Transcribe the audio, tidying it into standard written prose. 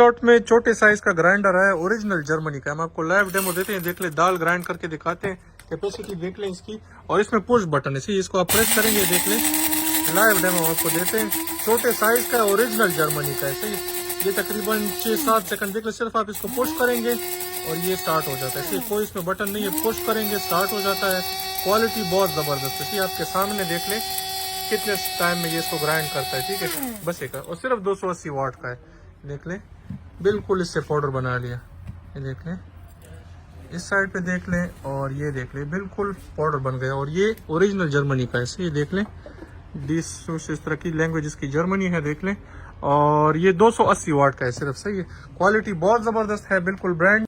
Plot में छोटे size का ग्राइंडर है, ओरिजिनल जर्मनी का। हम आपको लाइव डेमो देते हैं, देख ले, दाल ग्राइंड करके दिखाते हैं, कैपेसिटी देख लें इसकी। और इसमें पुश बटन है, सी इसको आप प्रेस करेंगे, देख लें, लाइव डेमो आपको देते हैं। छोटे साइज का ओरिजिनल जर्मनी का है, सही। ये तकरीबन 6-7 सेकंड देख ले, सिर्फ आप इसको पुश करेंगे और ये स्टार्ट हो जाता है। सिर्फ कोई इसमें बटन नहीं है, पुश करेंगे स्टार्ट हो जाता है। क्वालिटी बहुत जबरदस्त है, आपके सामने देख ले कितने टाइम में ये इसको ग्राइंड करता है, ठीक है। बस एक और सिर्फ 280 वाट का है, देख ले, बिल्कुल इससे पाउडर बना लिया। ये देख ले, इस साइड पे देख ले, और ये देख ले, बिल्कुल पाउडर बन गया। और ये ओरिजिनल जर्मनी का है, ये देख ले, इस तरह की लैंग्वेज इसकी जर्मनी है, देख ले। और ये 280 वाट का है सिर्फ, सही है। क्वालिटी बहुत जबरदस्त है, बिल्कुल ब्रांड